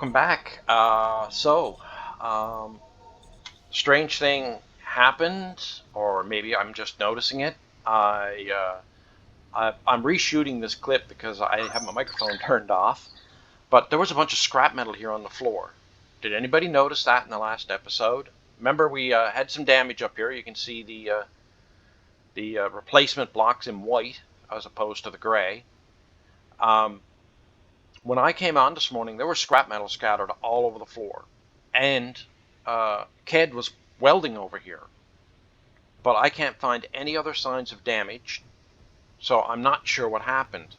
Welcome back. Strange thing happened, or maybe I'm just noticing it. I'm reshooting this clip because I have my microphone turned off, but there was a bunch of scrap metal here on the floor. Did anybody notice that in the last episode? Remember, we had some damage up here. You can see the replacement blocks in white as opposed to the gray. When I came on this morning, there was scrap metal scattered all over the floor, and Ked was welding over here, but I can't find any other signs of damage, so I'm not sure what happened.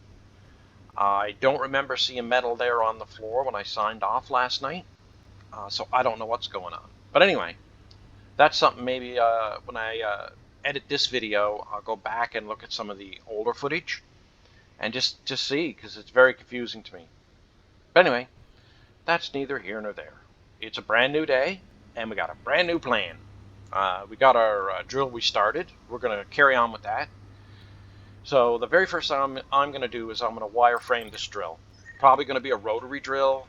I don't remember seeing metal there on the floor when I signed off last night, so I don't know what's going on. But anyway, that's something maybe when I edit this video, I'll go back and look at some of the older footage and just see, because it's very confusing to me. But anyway, that's neither here nor there. It's a brand new day, and we got a brand new plan. We got our drill we started. We're going to carry on with that. So the very first thing I'm going to do is I'm going to wireframe this drill. Probably going to be a rotary drill.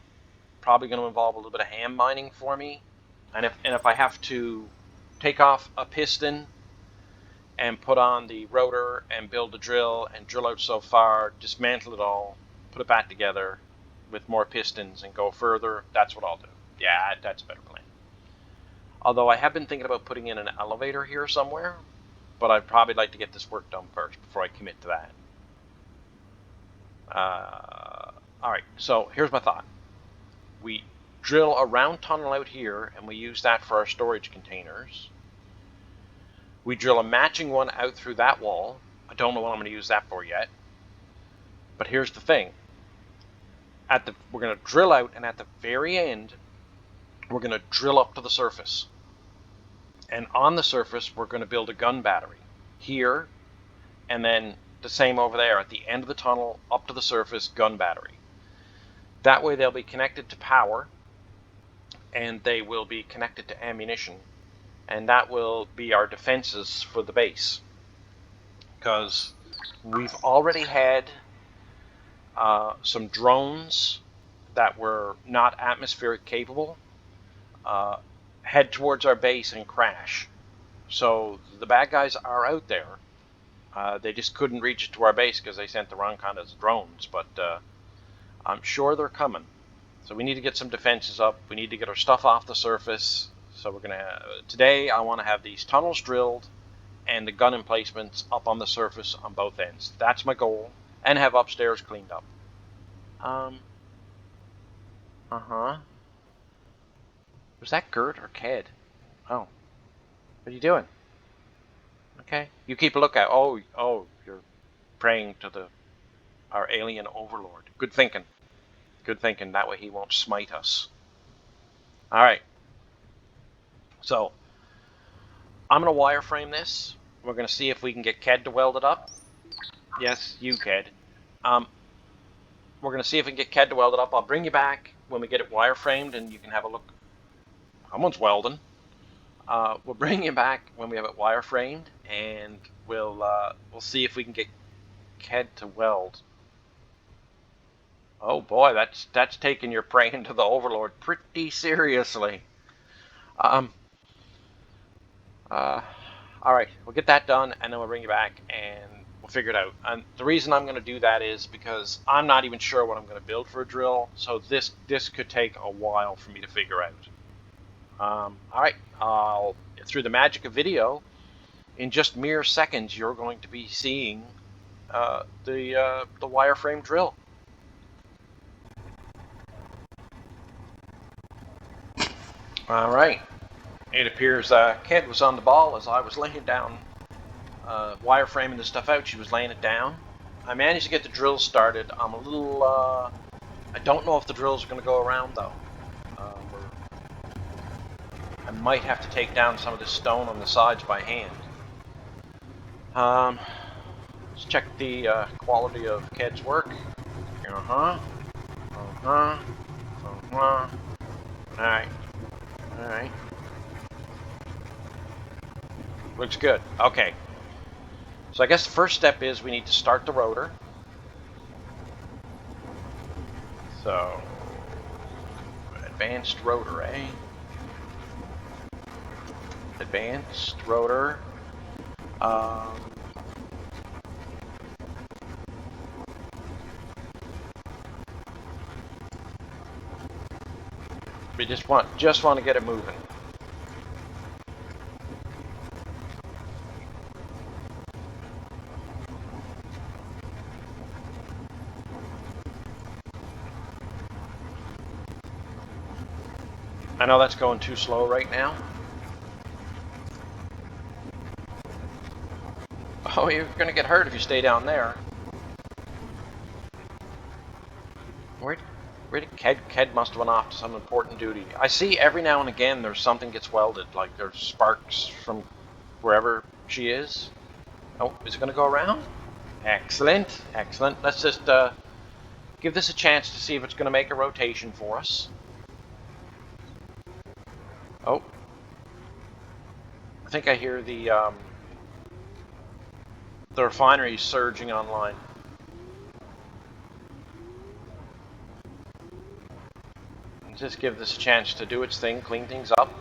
Probably going to involve a little bit of hand mining for me. And if I have to take off a piston and put on the rotor and build the drill and drill out so far, dismantle it all, put it back together with more pistons and go further, that's what I'll do. Yeah, that's a better plan. Although I have been thinking about putting in an elevator here somewhere, but I'd probably like to get this work done first before I commit to that. Alright, so here's my thought. We drill a round tunnel out here, and we use that for our storage containers. We drill a matching one out through that wall. I don't know what I'm going to use that for yet. But here's the thing. We're going to drill out, and at the very end, we're going to drill up to the surface. And on the surface, we're going to build a gun battery here, and then the same over there at the end of the tunnel, up to the surface, gun battery. That way they'll be connected to power, and they will be connected to ammunition, and that will be our defenses for the base. Because we've already had some drones that were not atmospheric capable head towards our base and crash. So the bad guys are out there. They just couldn't reach it to our base because they sent the wrong kind of drones, but I'm sure they're coming. So we need to get some defenses up. We need to get our stuff off the surface. So we're gonna today I want to have these tunnels drilled and the gun emplacements up on the surface on both ends. That's my goal, and have upstairs cleaned up. Was that Gert or Ked? Oh, what are you doing? Okay, you keep a lookout. Oh, you're praying to our alien overlord. Good thinking. Good thinking. That way he won't smite us. All right. So I'm going to wireframe this. We're going to see if we can get Ked to weld it up. Yes, you, Ked. We're going to see if we can get Ked to weld it up. I'll bring you back when we get it wireframed, and you can have a look. Someone's welding. We'll bring you back when we have it wireframed, and we'll see if we can get Ked to weld. Oh boy, that's taking your praying to the Overlord pretty seriously. All right, we'll get that done, and then we'll bring you back, and we'll figure it out. And the reason I'm going to do that is because I'm not even sure what I'm going to build for a drill, so this could take a while for me to figure out. All right, through the magic of video, in just mere seconds, you're going to be seeing the wireframe drill. All right, it appears Ked was on the ball as I was laying down wireframing this stuff out. She was laying it down. I managed to get the drill started. I'm a little, I don't know if the drills are going to go around though. I might have to take down some of this stone on the sides by hand. Let's check the quality of Ked's work. Alright. Looks good. Okay. So I guess the first step is we need to start the rotor. So Advanced rotor, eh? Advanced rotor. We just want to get it moving. I know that's going too slow right now. Oh, you're going to get hurt if you stay down there. Where did Ked must have went off to some important duty. I see every now and again there's something gets welded, like there's sparks from wherever she is. Oh, is it going to go around? Excellent, excellent. Let's just give this a chance to see if it's going to make a rotation for us. Oh, I think I hear the refinery surging online. Just give this a chance to do its thing, clean things up.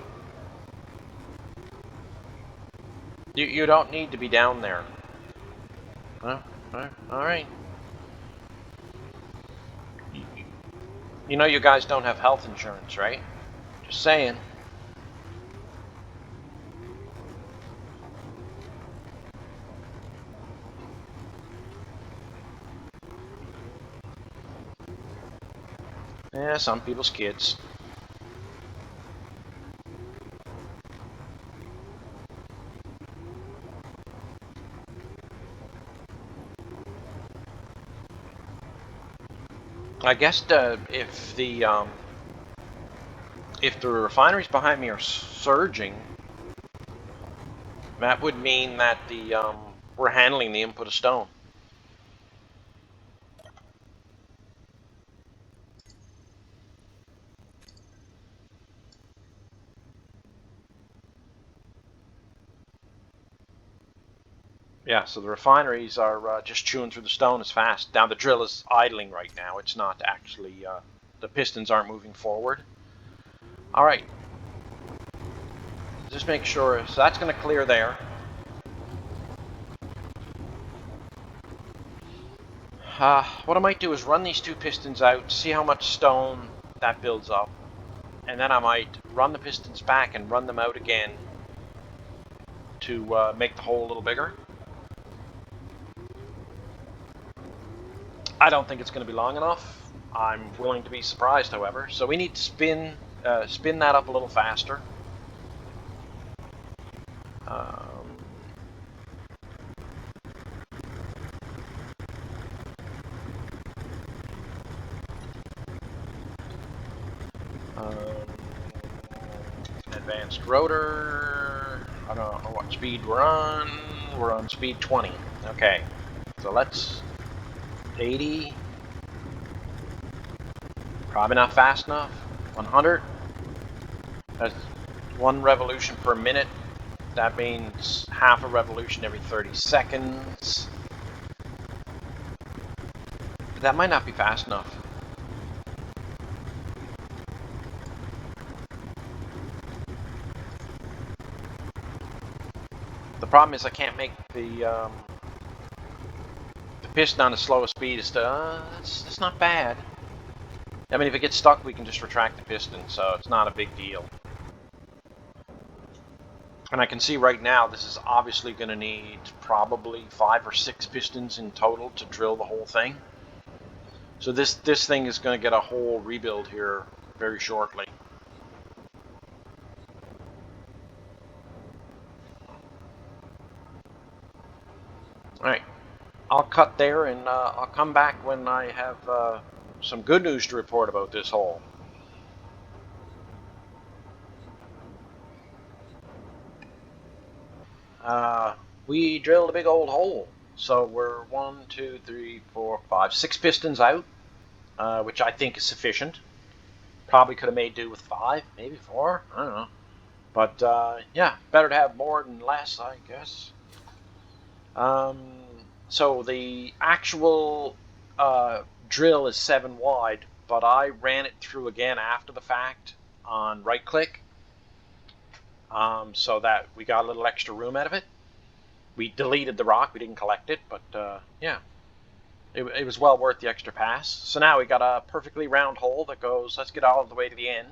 You don't need to be down there. All right. You know you guys don't have health insurance, right? Just saying. Yeah, some people's kids. I guess if the refineries behind me are surging, that would mean that we're handling the input of stone. Yeah, so the refineries are just chewing through the stone as fast. Now the drill is idling right now. It's not actually, the pistons aren't moving forward. All right. Just make sure, so that's going to clear there. What I might do is run these two pistons out, see how much stone that builds up, and then I might run the pistons back and run them out again to make the hole a little bigger. I don't think it's going to be long enough. I'm willing to be surprised, however. So we need to spin that up a little faster. Advanced rotor. I don't know what speed we're on. We're on speed 20. Okay. So let's 80. Probably not fast enough. 100. That's 1 revolution per minute. That means half a revolution every 30 seconds. But that might not be fast enough. The problem is I can't make the piston on the slowest speed. It's not bad. I mean, if it gets stuck, we can just retract the piston, so it's not a big deal. And I can see right now this is obviously going to need probably 5 or 6 pistons in total to drill the whole thing. So this thing is going to get a whole rebuild here very shortly. Alright, I'll cut there and I'll come back when I have some good news to report about this hole. We drilled a big old hole. So we're 1, 2, 3, 4, 5, 6 pistons out, which I think is sufficient. Probably could have made do with 5, maybe 4, I don't know. But yeah, better to have more than less, I guess. So the actual drill is 7 wide, but I ran it through again after the fact on right click, so that we got a little extra room out of it. We deleted the rock, we didn't collect it, but yeah, it was well worth the extra pass. So now we got a perfectly round hole that goes, let's get all the way to the end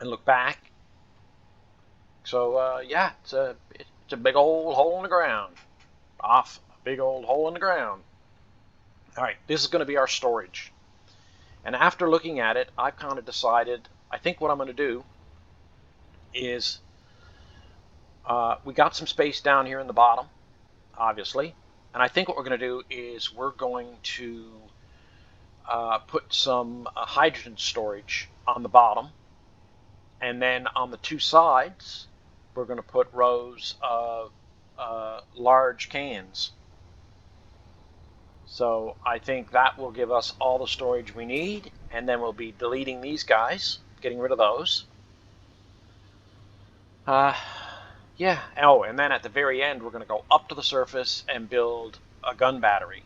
and look back. So yeah, it's a big old hole in the ground. Off a big old hole in the ground. All right, this is going to be our storage. And after looking at it, I've kind of decided, I think what I'm going to do is, we got some space down here in the bottom, obviously. And I think what we're going to do is we're going to put some hydrogen storage on the bottom. And then on the two sides, we're going to put rows of large cans. So I think that will give us all the storage we need, and then we'll be deleting these guys, getting rid of those. Yeah. Oh, and then at the very end, we're going to go up to the surface and build a gun battery.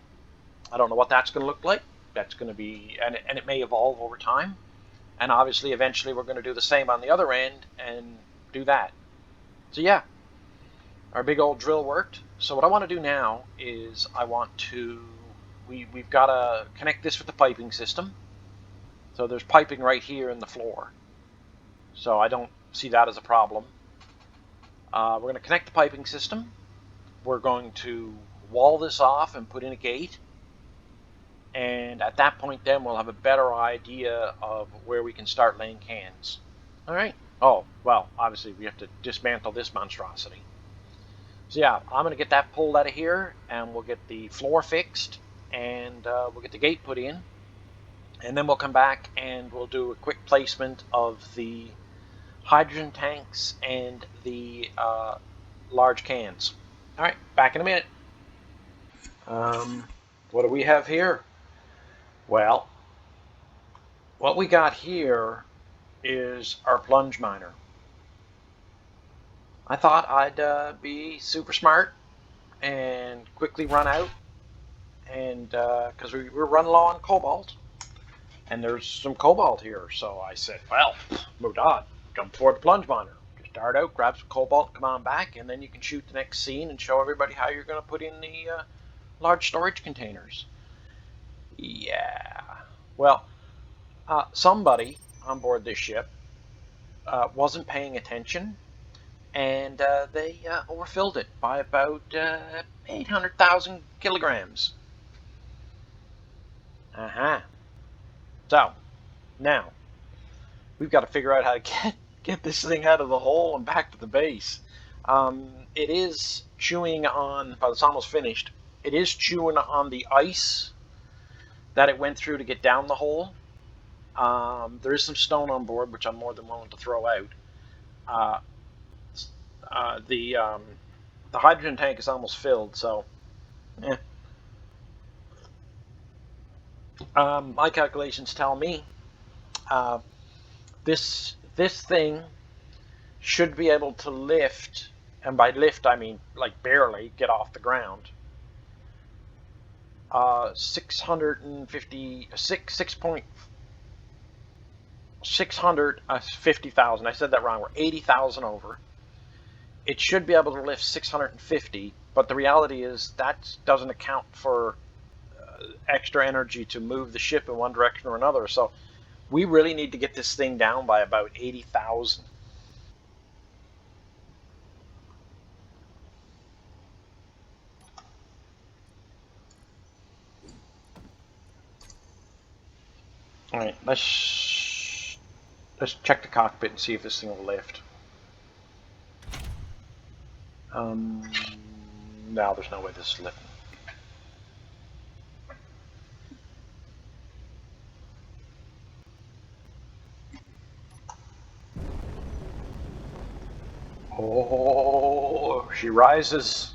I don't know what that's going to look like. That's going to be, and it may evolve over time. And obviously, eventually, we're going to do the same on the other end and do that. So yeah, our big old drill worked. So what I want to do now is I want to, we've got to connect this with the piping system. So there's piping right here in the floor. So I don't see that as a problem. We're going to connect the piping system. We're going to wall this off and put in a gate. And at that point then we'll have a better idea of where we can start laying cans. All right. Oh, well, obviously we have to dismantle this monstrosity. So yeah, I'm going to get that pulled out of here, and we'll get the floor fixed, and we'll get the gate put in. And then we'll come back and we'll do a quick placement of the hydrogen tanks and the large cans. All right, back in a minute. What do we have here? Well, what we got here is our plunge miner. I thought I'd be super smart and quickly run out, and because we were running low on cobalt, and there's some cobalt here, so I said, well, Modod, come for the plunge miner. Just start out, grab some cobalt, come on back, and then you can shoot the next scene and show everybody how you're going to put in the large storage containers. Yeah. Well, somebody on board this ship wasn't paying attention, and they overfilled it by about 800,000 kilograms. So, now, we've got to figure out how to get this thing out of the hole and back to the base. It is chewing on, but it's almost finished, it is chewing on the ice that it went through to get down the hole. There is some stone on board, which I'm more than willing to throw out. The hydrogen tank is almost filled, so my calculations tell me this thing should be able to lift, and by lift I mean like barely get off the ground, 650,000. I said that wrong. We're 80,000 over. It should be able to lift 650, but the reality is that doesn't account for extra energy to move the ship in one direction or another. So we really need to get this thing down by about 80,000. All right, let's check the cockpit and see if this thing will lift. No, there's no way this is lifting. Oh, she rises.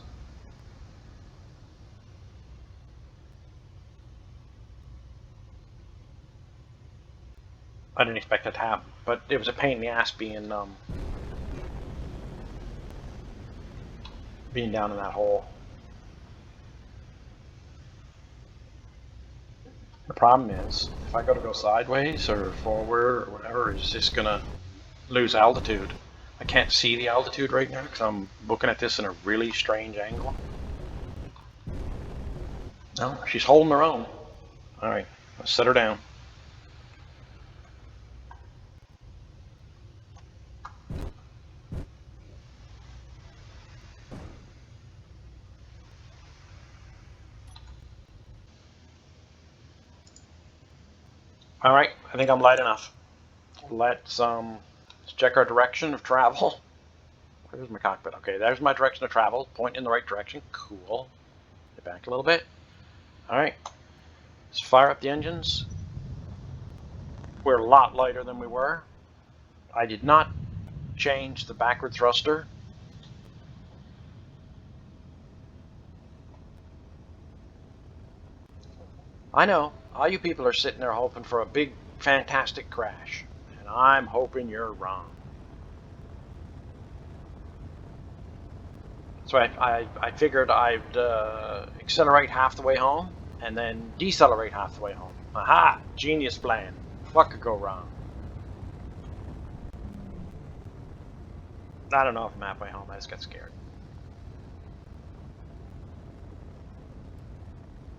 I didn't expect that to happen, but it was a pain in the ass being down in that hole. The problem is, if I go sideways or forward or whatever, it's just gonna lose altitude. I can't see the altitude right now because I'm looking at this in a really strange angle. No, she's holding her own. All right, let's set her down. All right, I think I'm light enough. Let's check our direction of travel. Where's my cockpit? Okay, there's my direction of travel. Pointing in the right direction. Cool. Get back a little bit. All right, let's fire up the engines. We're a lot lighter than we were. I did not change the backward thruster. I know, all you people are sitting there hoping for a big, fantastic crash, and I'm hoping you're wrong. So I figured I'd accelerate half the way home, and then decelerate half the way home. Aha! Genius plan. What could go wrong? I don't know if I'm halfway home, I just got scared.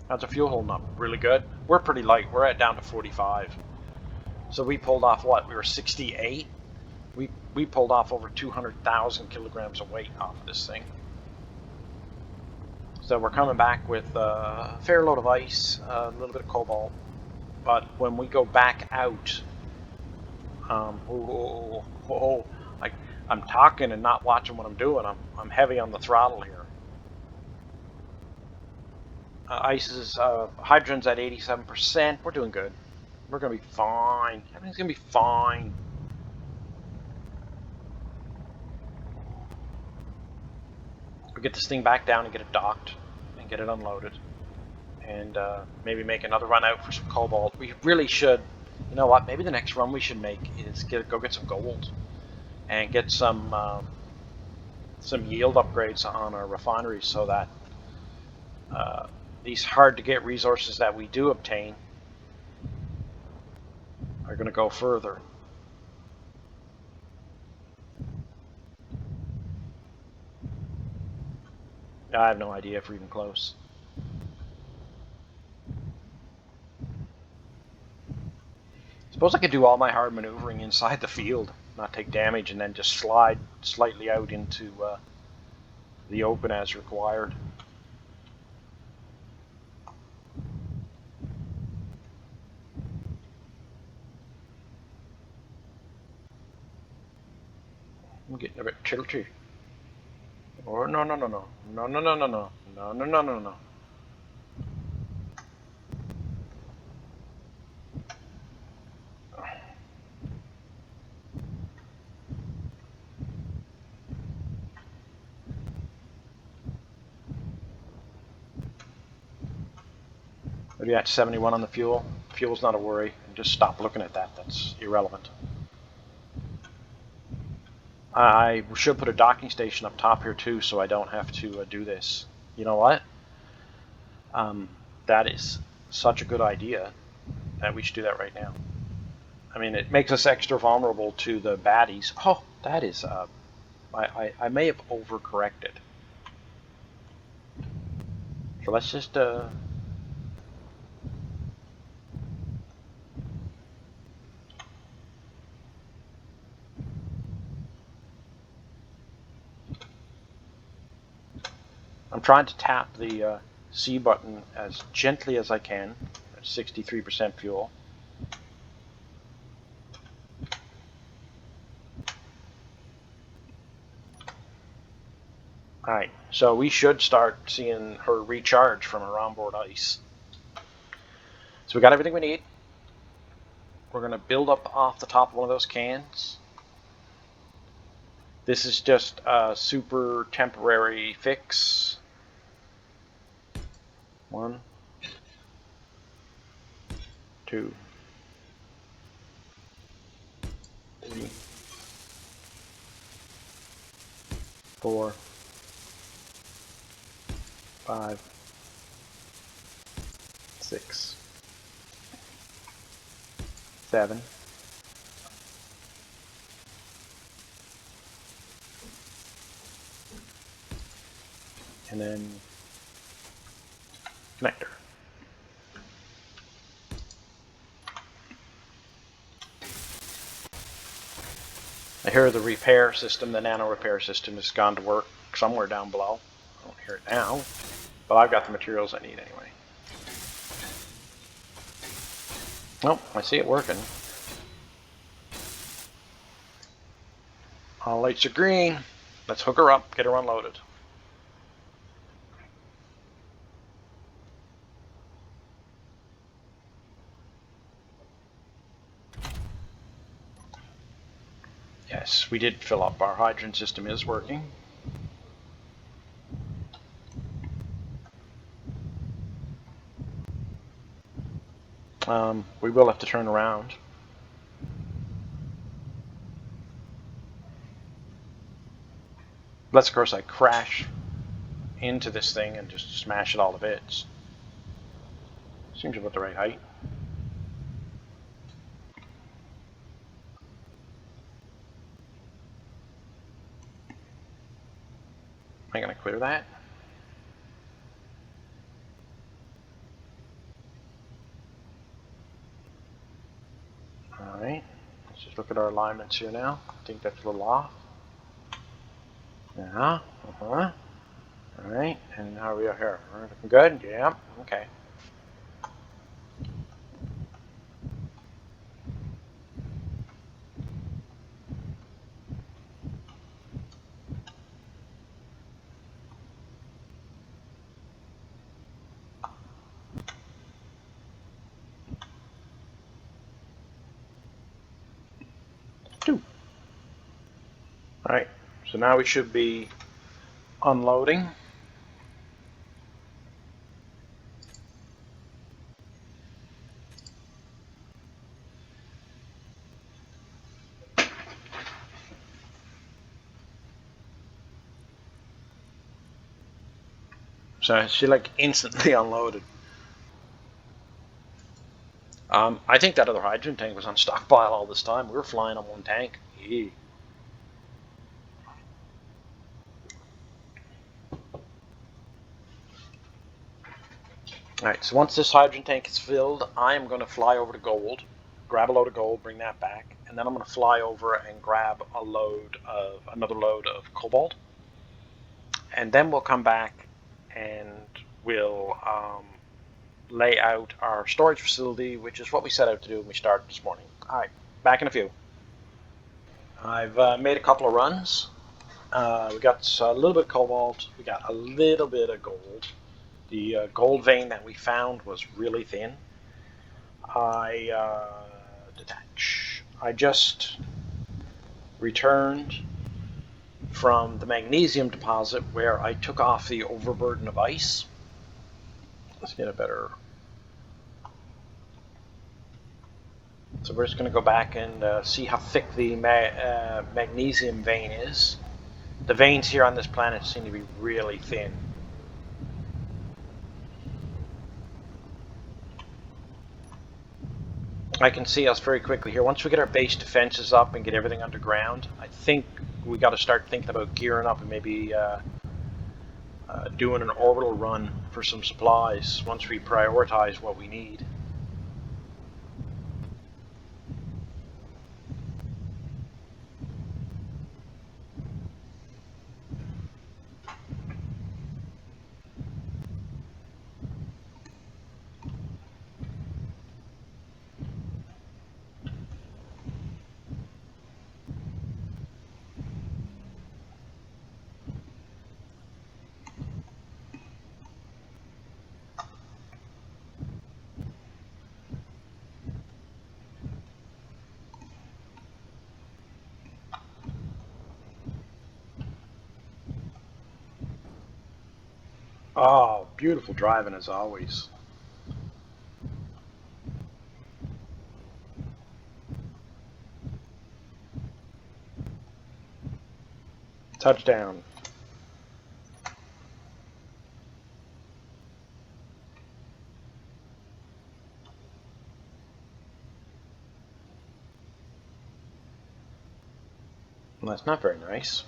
How's the fuel holding up? Really good? We're pretty light, we're at down to 45. So we pulled off what? We were 68? We pulled off over 200,000 kilograms of weight off of this thing. So we're coming back with a fair load of ice, a little bit of cobalt. But when we go back out, I'm talking and not watching what I'm doing. I'm heavy on the throttle here. Ice is, hydrogen's at 87%. We're doing good. We're gonna be fine. Everything's gonna be fine. We'll get this thing back down and get it docked and get it unloaded. And maybe make another run out for some cobalt. We really should, you know what, maybe the next run we should make is go get some gold and get some yield upgrades on our refineries so that these hard to get resources that we do obtain are going to go further. I have no idea if we're even close. Suppose I could do all my hard maneuvering inside the field, not take damage, and then just slide slightly out into the open as required. I'm getting a bit tilty. Oh, no. Maybe at 71 on the fuel. Fuel's not a worry. Just stop looking at that. That's irrelevant. I should put a docking station up top here too, so I don't have to do this. You know what? That is such a good idea that we should do that right now. I mean, it makes us extra vulnerable to the baddies. Oh, that is, I may have overcorrected. So let's just, I'm trying to tap the C button as gently as I can at 63% fuel. Alright, so we should start seeing her recharge from her onboard ice. So we got everything we need. We're going to build up off the top of one of those cans. This is just a super temporary fix. 1, 2, 3, 4, 5, 6, 7. And then connector. I hear the repair system, the nano repair system, has gone to work somewhere down below. I don't hear it now, but I've got the materials I need anyway. Oh, I see it working. All lights are green. Let's hook her up, get her unloaded. Yes, we did fill up. Our hydrant system is working. We will have to turn around. Unless, of course, I crash into this thing and just smash it all to bits. Seems about the right height. Am I going to clear that? Alright, let's just look at our alignments here now. I think that's a little off. Yeah, Alright, and how are we here? We're looking good? Yeah, okay. Alright, so now we should be unloading. So she like instantly unloaded. I think that other hydrogen tank was on stockpile all this time. We were flying on one tank. Eee. Alright, so once this hydrogen tank is filled, I am going to fly over to gold, grab a load of gold, bring that back, and then I'm going to fly over and grab another load of cobalt. And then we'll come back and we'll lay out our storage facility, which is what we set out to do when we started this morning. Alright, back in a few. I've made a couple of runs. We got a little bit of cobalt, we got a little bit of gold. The gold vein that we found was really thin. Detach. I just returned from the magnesium deposit where I took off the overburden of ice. Let's get a better. So we're just going to go back and see how thick the magnesium vein is. The veins here on this planet seem to be really thin. I can see us very quickly here. Once we get our base defenses up and get everything underground, I think we got to start thinking about gearing up and maybe doing an orbital run for some supplies once we prioritize what we need. Oh, beautiful driving as always. Touchdown. Well, that's not very nice.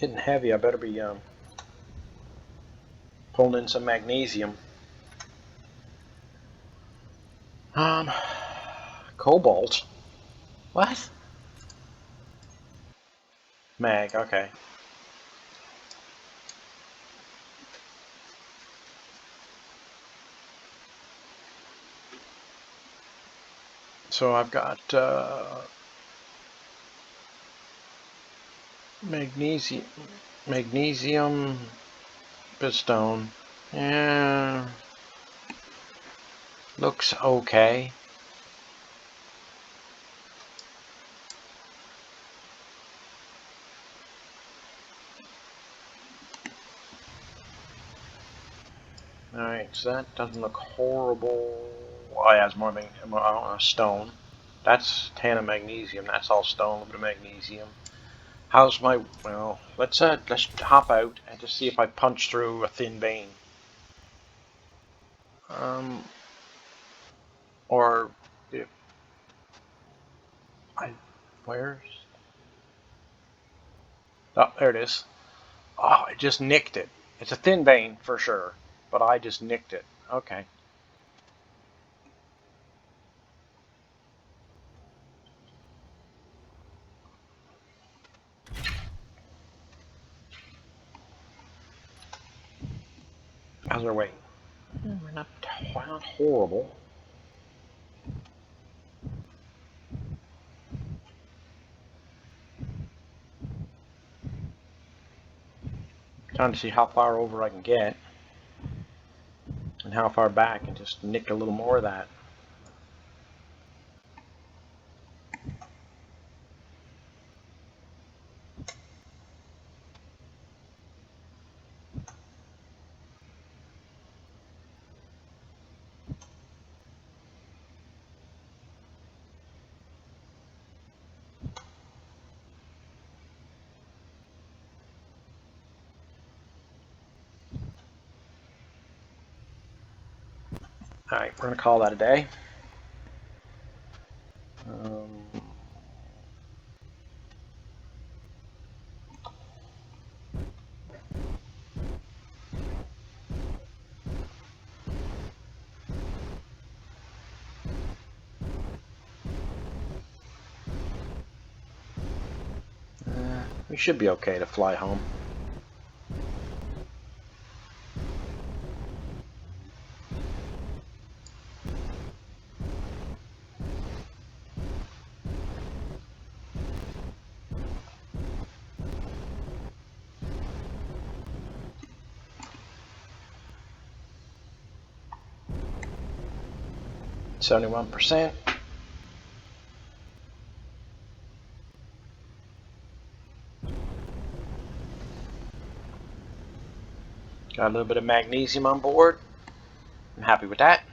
Getting heavy. I better be pulling in some magnesium. Cobalt. What? Mag. Okay. So I've got magnesium pistone. Yeah, looks okay. Alright, so that doesn't look horrible. Oh yeah, it's more stone. That's tan of magnesium. That's all stone, a little bit of magnesium. How's my, well, let's hop out and just see if I punch through a thin vein. Or if where's, oh, there it is. Oh, I just nicked it. It's a thin vein for sure, but I just nicked it. Okay. How's our weight? We're not horrible. Trying to see how far over I can get and how far back and just nick a little more of that. Alright, we're going to call that a day. We should be okay to fly home. %. Got a little bit of magnesium on board. I'm happy with that.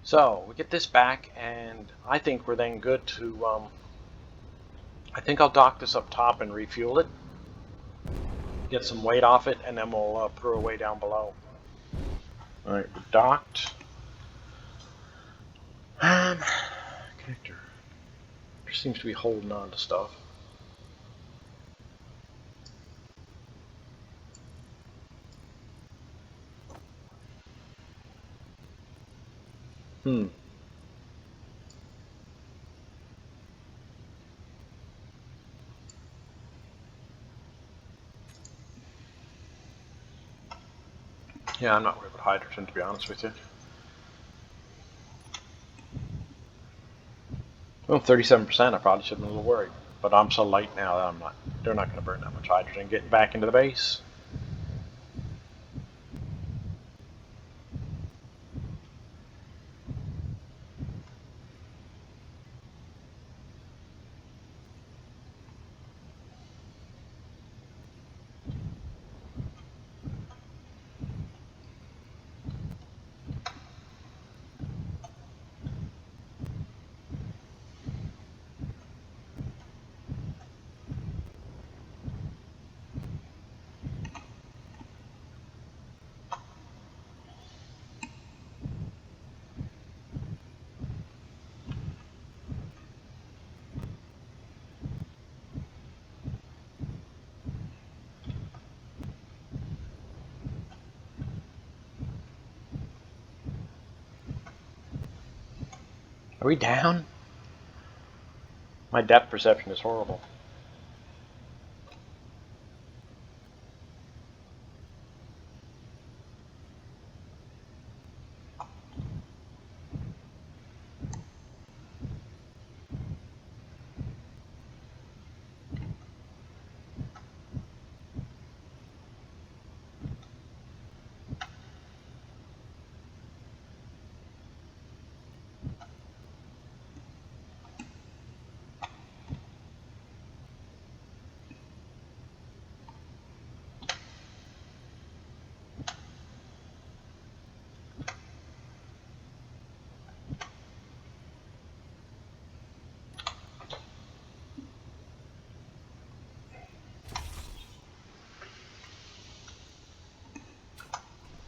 So we get this back, and I think we're then good to. I think I'll dock this up top and refuel it. Get some weight off it, and then we'll put her away down below. All right, we're docked. Connector. Just seems to be holding on to stuff. Yeah, I'm not worried about hydrogen, to be honest with you. Well, 37%, I probably should have been a little worried. But I'm so light now that I'm not. They're not going to burn that much hydrogen getting back into the base. Are we down? My depth perception is horrible.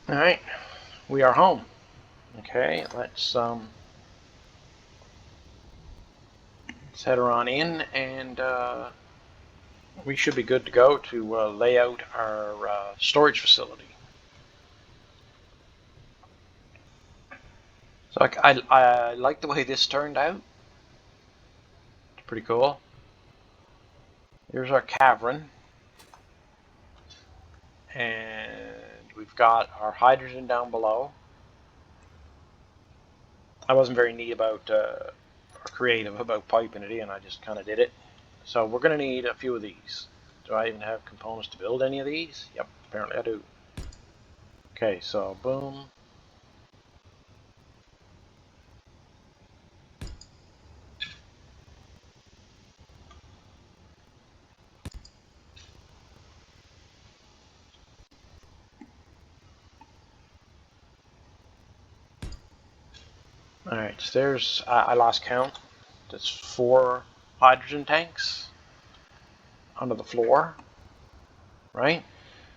All right, we are home. Okay, let's head her on in, and we should be good to go to lay out our storage facility. So I like the way this turned out. It's pretty cool. Here's our cavern. And we've got our hydrogen down below. I wasn't very neat about, or creative about piping it in. I just kind of did it. So we're going to need a few of these. Do I even have components to build any of these? Yep, apparently I do. Okay, so boom. All right, so there's, I lost count. That's 4 hydrogen tanks under the floor, right?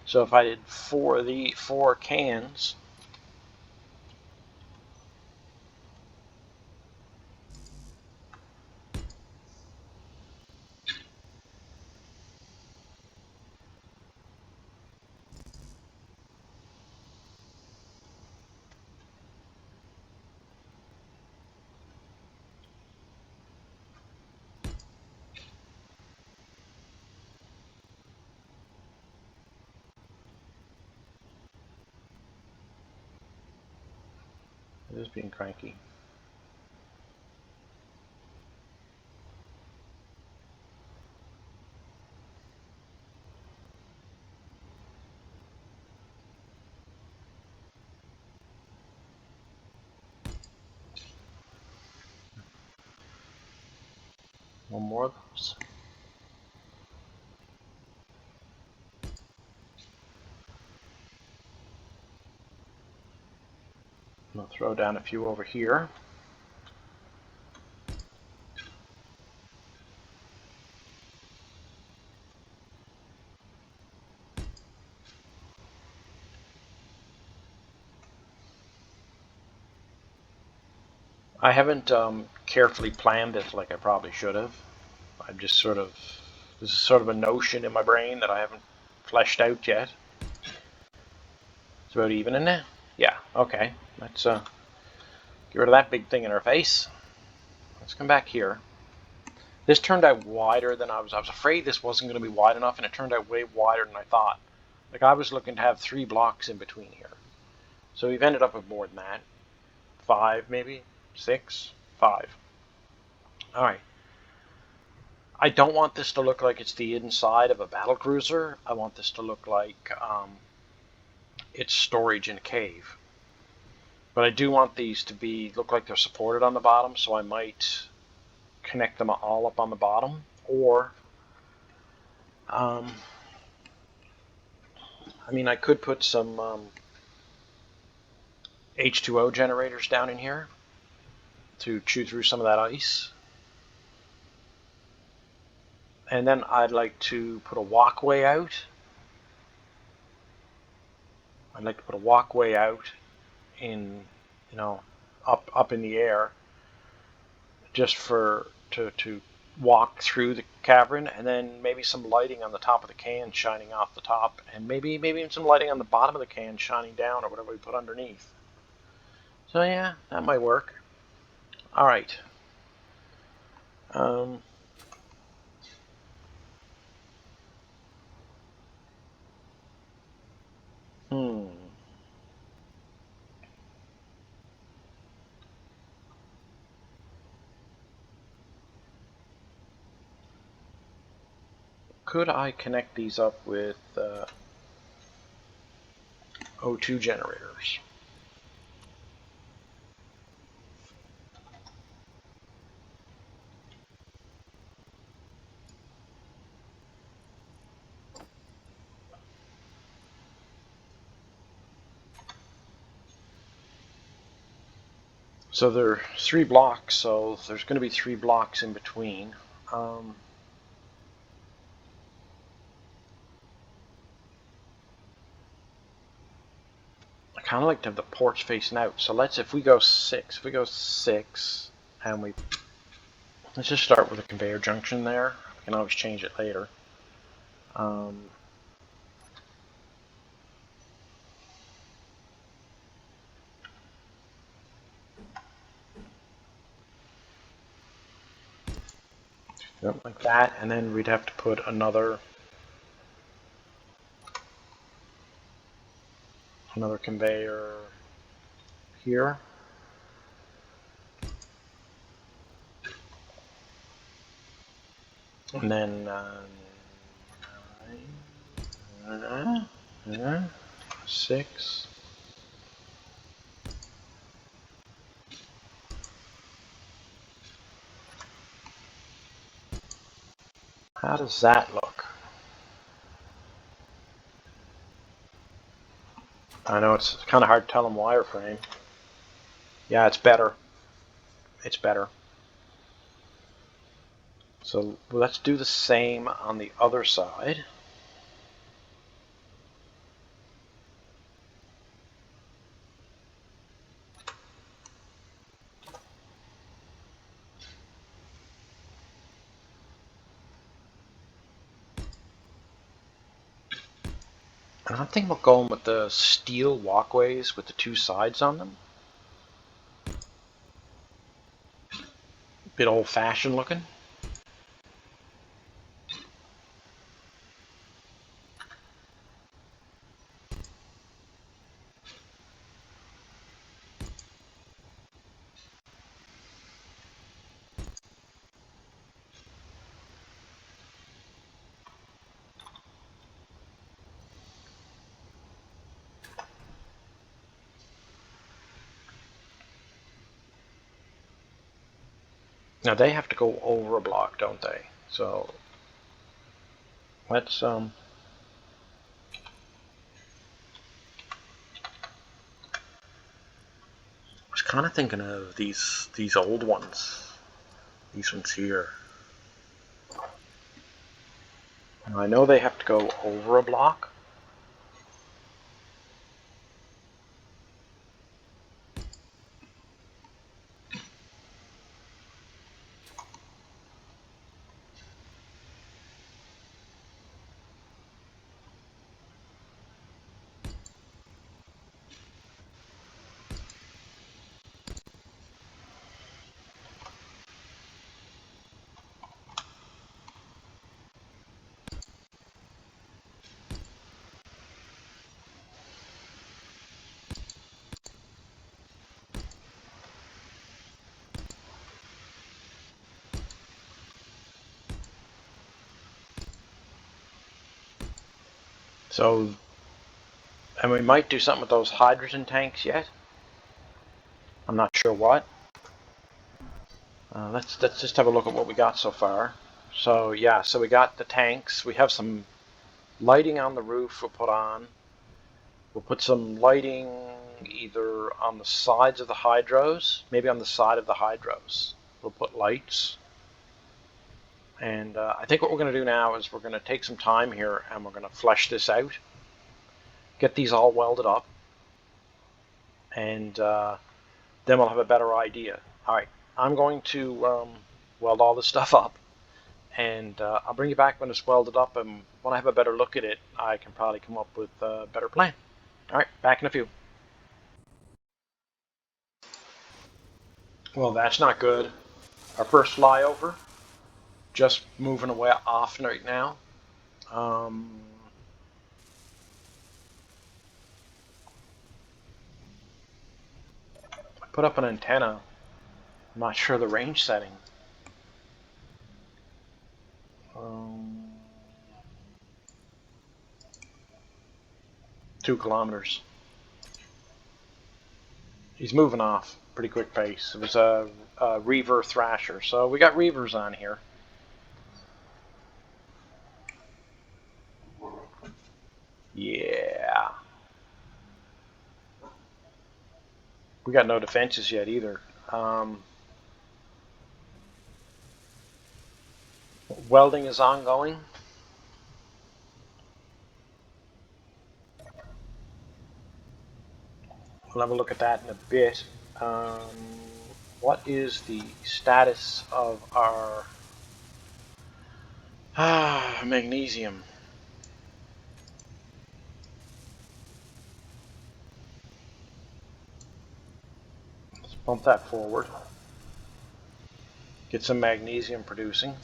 So if I did 4 of the 4 cans, it is being cranky. One more of those. I'll throw down a few over here. I haven't carefully planned it like I probably should have. I'm just sort of, this is sort of a notion in my brain that I haven't fleshed out yet. It's about even in there. Yeah, okay. Let's get rid of that big thing in our face. Let's come back here. This turned out wider than I was afraid this wasn't going to be wide enough, and it turned out way wider than I thought. Like, I was looking to have 3 blocks in between here. So we've ended up with more than that. 5 maybe? 6? 5. Alright. I don't want this to look like it's the inside of a battle cruiser. I want this to look like it's storage in a cave. But I do want these to look like they're supported on the bottom, so I might connect them all up on the bottom, or I mean, I could put some H2O generators down in here to chew through some of that ice. And then I'd like to put a walkway out. I'd like to put a walkway out in, you know, up in the air, just for to walk through the cavern, and then maybe some lighting on the top of the can shining off the top, and maybe even some lighting on the bottom of the can shining down, or whatever we put underneath. So yeah, that might work. All right. Could I connect these up with O2 generators? So there are 3 blocks, so there's going to be 3 blocks in between. I kind of like to have the ports facing out. So if we go 6, and let's just start with a conveyor junction there. We can always change it later. Like that, and then we'd have to put another conveyor here. And then 6. How does that look? I know it's kind of hard to tell in wireframe. Yeah, it's better. It's better. So let's do the same on the other side. And I'm thinking about going with the steel walkways with the 2 sides on them. Bit old-fashioned looking. Now they have to go over a block, don't they? So let's I was kind of thinking of these old ones. These ones here. Now, I know they have to go over a block. So, and we might do something with those hydrogen tanks yet. I'm not sure what. Let's just have a look at what we got so far. So yeah, so we got the tanks. We have some lighting on the roof we'll put on. We'll put some lighting either on the sides of the hydros, maybe on the side of the hydros. We'll put lights. And I think what we're going to do now is we're going to take some time here and we're going to flesh this out. Get these all welded up. And then we'll have a better idea. All right, I'm going to weld all this stuff up. And I'll bring you back when it's welded up. And when I have a better look at it, I can probably come up with a better plan. All right, back in a few. Well, that's not good. Our first flyover, just moving away off right now. I put up an antenna. I'm not sure the range setting. 2 kilometers. He's moving off pretty quick pace. It was a Reaver Thrasher, so we got Reavers on here. Yeah. We got no defenses yet either. Welding is ongoing. We'll have a look at that in a bit. What is the status of our magnesium? Let's bump that forward. Get some magnesium producing.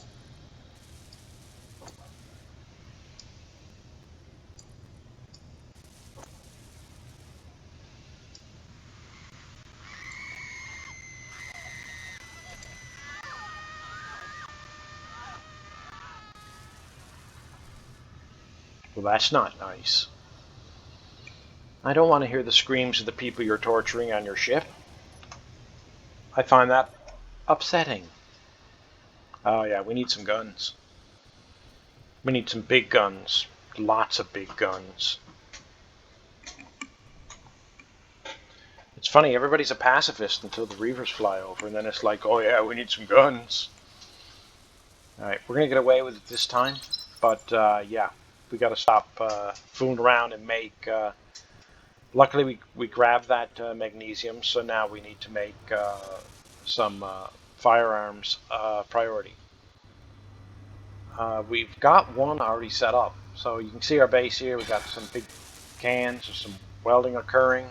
Well, that's not nice. I don't want to hear the screams of the people you're torturing on your ship. I find that upsetting. Oh yeah, we need some guns. We need some big guns. Lots of big guns. It's funny, everybody's a pacifist until the Reavers fly over, and then it's like, oh yeah, we need some guns. Alright, we're going to get away with it this time, but yeah, we got to stop fooling around and make... luckily we grabbed that magnesium, so now we need to make some firearms priority. We've got one already set up, so you can see our base here. We've got some big cans, there's some welding occurring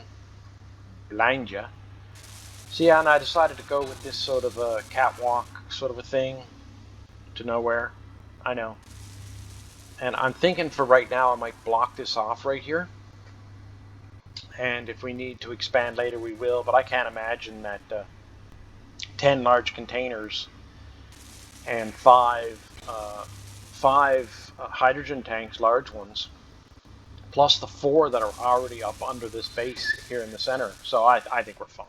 behind you. So yeah, and I decided to go with this sort of a catwalk sort of a thing to nowhere. I know. And I'm thinking for right now I might block this off right here. And if we need to expand later, we will. But I can't imagine that 10 large containers and five hydrogen tanks, large ones, plus the 4 that are already up under this base here in the center. So I think we're fine.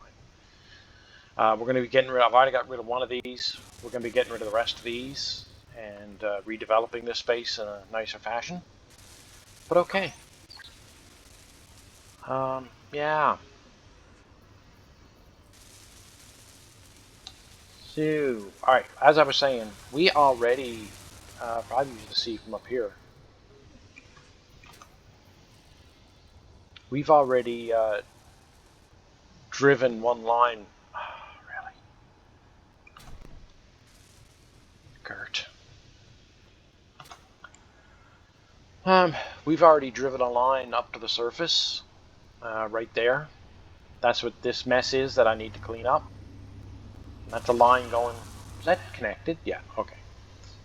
We're going to be getting rid of, I've already got rid of one of these. We're going to be getting rid of the rest of these and redeveloping this space in a nicer fashion. But okay. Yeah. So, alright, as I was saying, we already, probably you can see from up here, we've already driven one line. Oh, really? Gert. We've already driven a line up to the surface, right there. That's what this mess is that I need to clean up. That's a line going, is that connected? Yeah, okay.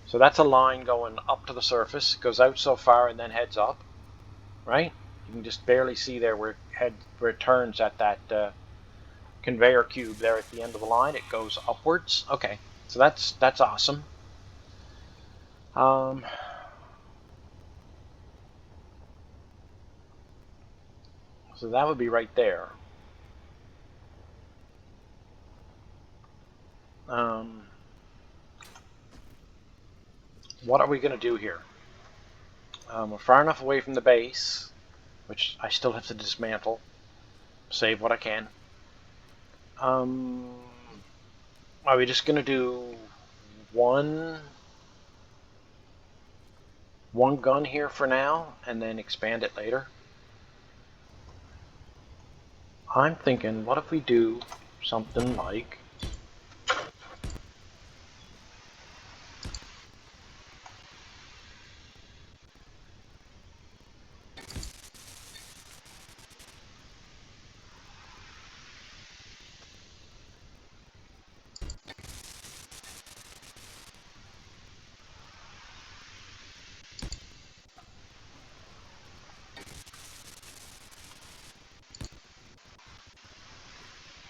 So that's a line going up to the surface, goes out so far and then heads up, right? You can just barely see there where it turns at that conveyor cube there at the end of the line. It goes upwards. Okay, so that's awesome. So that would be right there. What are we going to do here? We're far enough away from the base, which I still have to dismantle, save what I can. Are we just going to do one gun here for now and then expand it later? I'm thinking, what if we do something like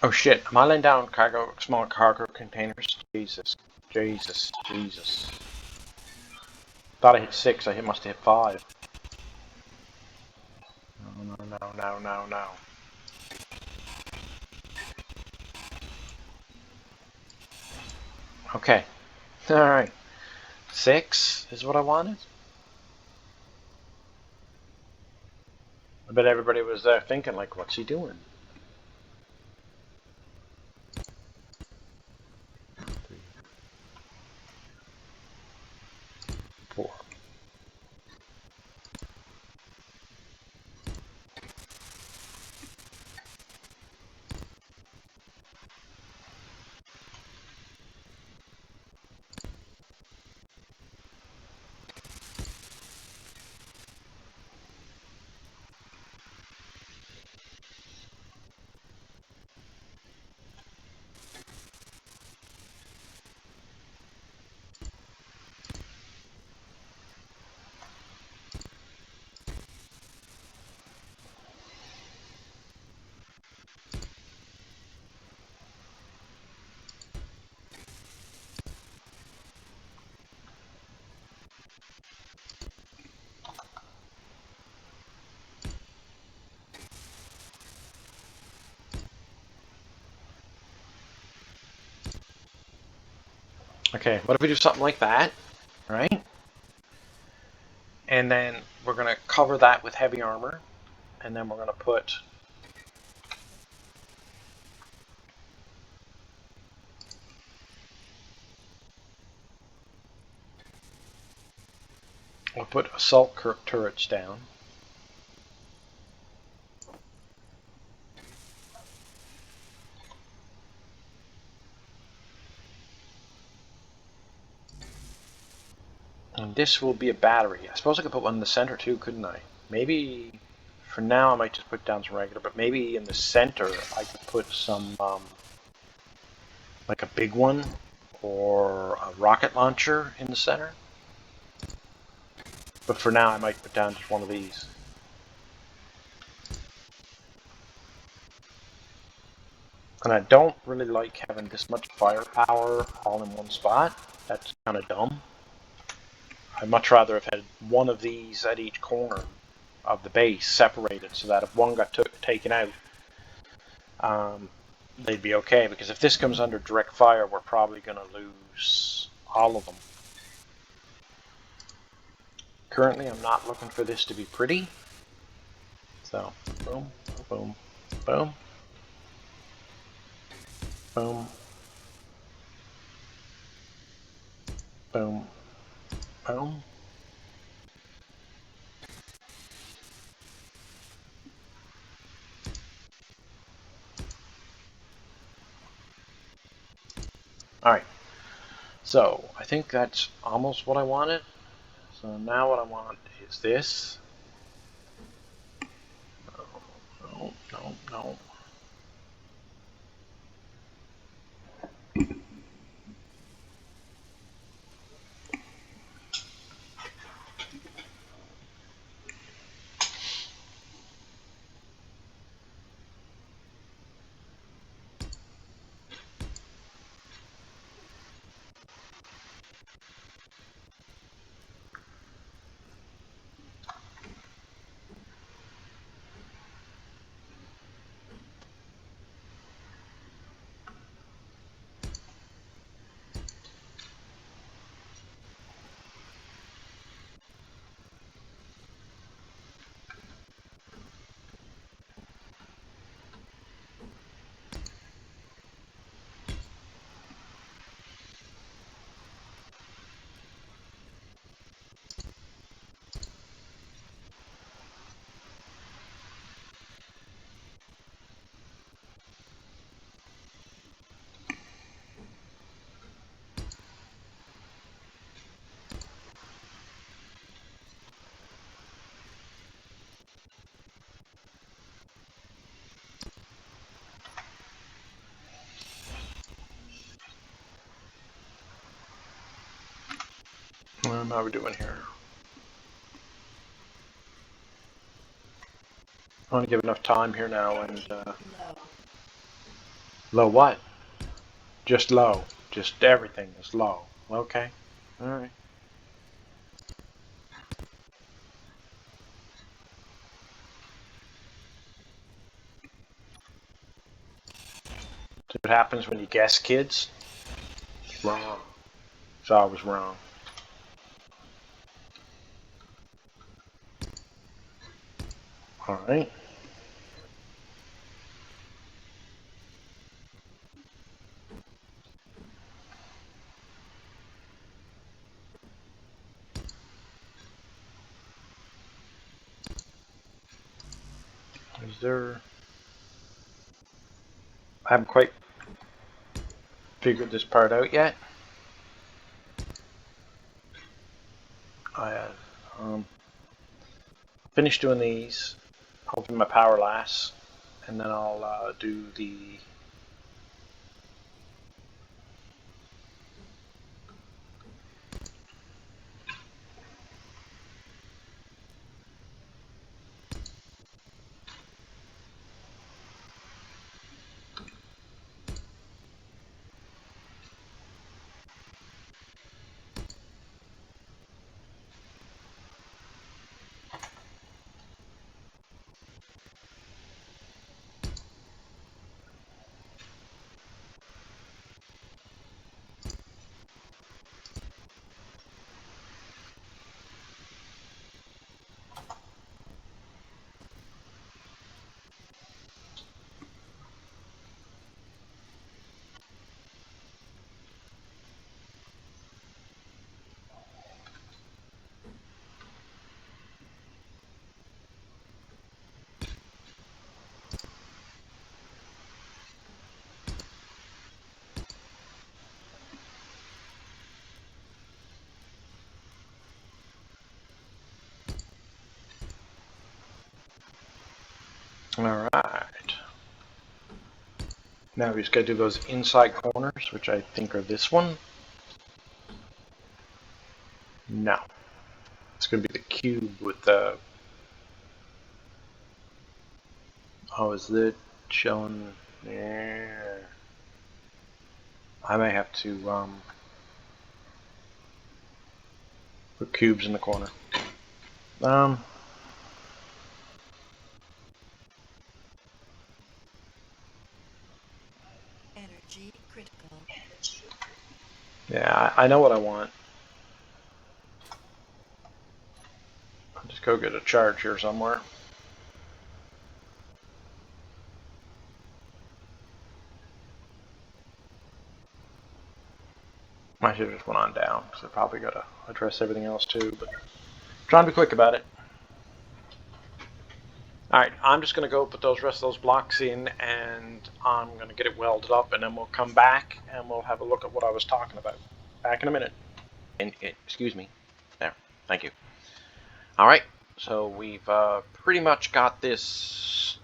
Oh shit, am I laying down small cargo containers? Jesus. Jesus. Jesus. Thought I hit 6, I must have hit 5. No, no, no, no, no, no. Okay. Alright. 6 is what I wanted. I bet everybody was there thinking, like, what's he doing? 3, 4. Okay, what if we do something like that, right? And then we're going to cover that with heavy armor, and then we're going to put assault turrets down. And this will be a battery. I suppose I could put one in the center too, couldn't I? Maybe for now I might just put down some regular, but maybe in the center I could put some, like a big one or a rocket launcher in the center. But for now I might put down just one of these. And I don't really like having this much firepower all in one spot. That's kind of dumb. I'd much rather have had one of these at each corner of the base separated so that if one got taken out, they'd be okay. Because if this comes under direct fire, we're probably going to lose all of them. Currently, I'm not looking for this to be pretty. So, boom, boom, boom, boom, boom, boom. Alright, so I think that's almost what I wanted. So now what I want is this. No, no, no. How are we doing here? I want to give enough time here now, and Low what? Just low. Just everything is low. Okay. Alright. See what happens when you guess, kids? Wrong. It's always wrong. Alright. Is there... I haven't quite figured this part out yet. I finished doing these. Hopefully my power lasts. And then I'll do the... Alright. Now we just gotta do those inside corners, which I think are this one. No. It's gonna be the cube with the... Oh, is it showing... Yeah. I may have to put cubes in the corner. Energy critical. Yeah, I know what I want. I'll just go get a charge here somewhere. I should have just went on down, because I probably got to address everything else too, but trying to be quick about it. Alright, I'm just going to go put those rest of those blocks in, and I'm going to get it welded up, and then we'll come back, and we'll have a look at what I was talking about. Back in a minute. Excuse me. There. Thank you. Alright, so we've pretty much got this,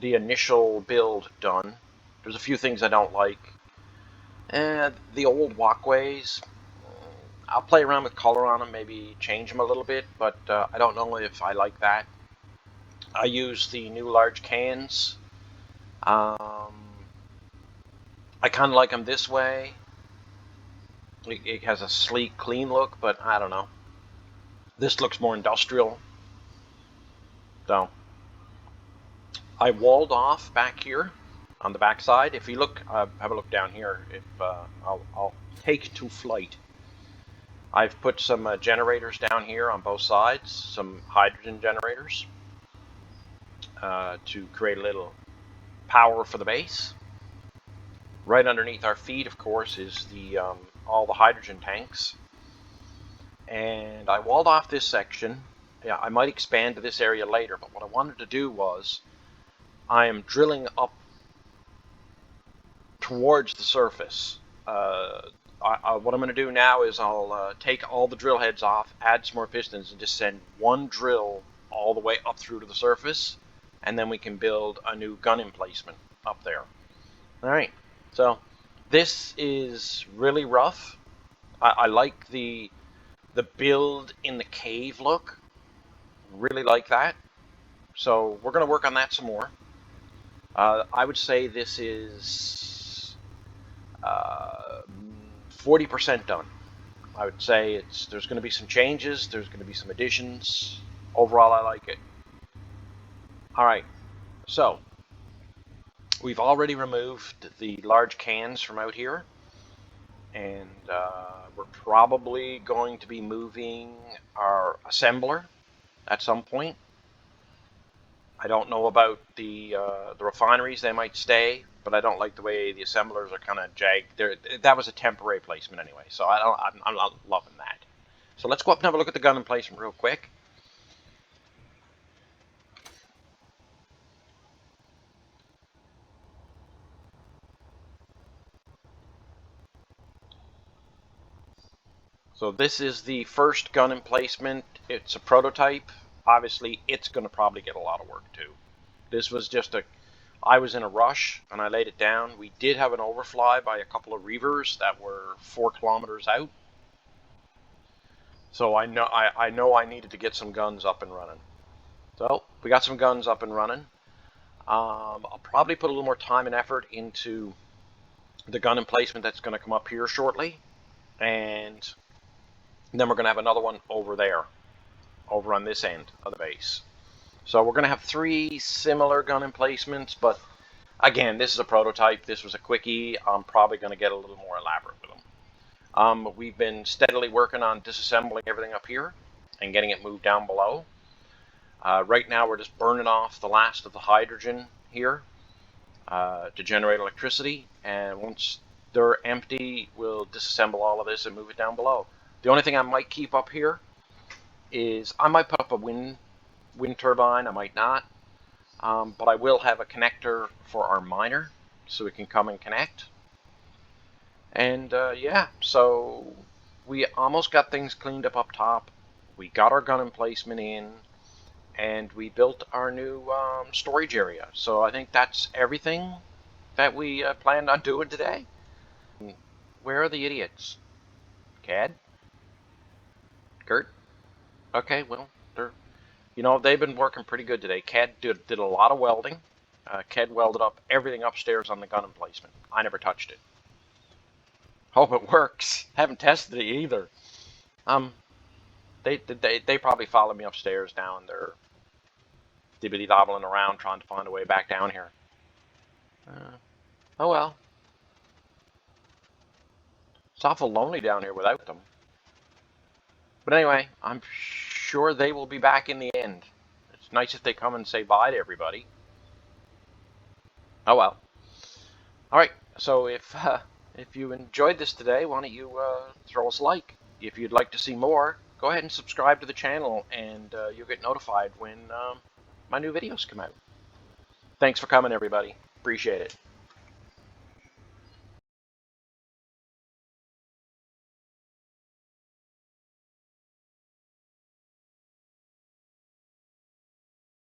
the initial build done. There's a few things I don't like. The old walkways, I'll play around with color on them, maybe change them a little bit, but I don't know if I like that. I use the new large cans. I kind of like them this way. It has a sleek, clean look, but I don't know. This looks more industrial. So, I walled off back here on the back side. If you look, have a look down here. If I'll take to flight. I've put some generators down here on both sides, some hydrogen generators, to create a little power for the base. Right underneath our feet, of course, is the all the hydrogen tanks. And I walled off this section. Yeah, I might expand to this area later, but what I wanted to do was I am drilling up towards the surface. What I'm going to do now is I'll take all the drill heads off, add some more pistons, and just send one drill all the way up through to the surface, and then we can build a new gun emplacement up there. Alright, so this is really rough. I like the build in the cave look. Really like that. So we're going to work on that some more. I would say this is 40% done. I would say there's going to be some changes, there's going to be some additions. Overall, I like it. All right, so we've already removed the large cans from out here, and we're probably going to be moving our assembler at some point. I don't know about the refineries; they might stay, but I don't like the way the assemblers are kind of jagged. That was a temporary placement anyway, so I'm not loving that. So let's go up and have a look at the gun emplacement real quick. So this is the first gun emplacement. It's a prototype. Obviously, it's going to probably get a lot of work too. This was just I was in a rush and I laid it down. We did have an overfly by a couple of Reavers that were 4 kilometers out. So I know I needed to get some guns up and running. So we got some guns up and running. I'll probably put a little more time and effort into the gun emplacement that's going to come up here shortly. And then we're going to have another one over there, over on this end of the base. So we're going to have 3 similar gun emplacements, but again, this is a prototype. This was a quickie. I'm probably going to get a little more elaborate with them. We've been steadily working on disassembling everything up here and getting it moved down below. Right now we're just burning off the last of the hydrogen here to generate electricity, and once they're empty, we'll disassemble all of this and move it down below. The only thing I might keep up here is I might put up a wind turbine, I might not, but I will have a connector for our miner so it can come and connect. And yeah, so we almost got things cleaned up top. We got our gun emplacement in, and we built our new storage area. So I think that's everything that we planned on doing today. Where are the idiots? Cad? Gert? Okay, well, they've been working pretty good today. Cad did a lot of welding. Cad welded up everything upstairs on the gun emplacement. I never touched it. Hope it works. Haven't tested it either. They probably followed me upstairs now, and they're dibbity dobbling around trying to find a way back down here. Oh well. It's awful lonely down here without them. But anyway, I'm sure they will be back in the end. It's nice if they come and say bye to everybody. Oh well. All right. So if you enjoyed this today, why don't you throw us a like? If you'd like to see more, go ahead and subscribe to the channel, and you'll get notified when my new videos come out. Thanks for coming, everybody. Appreciate it.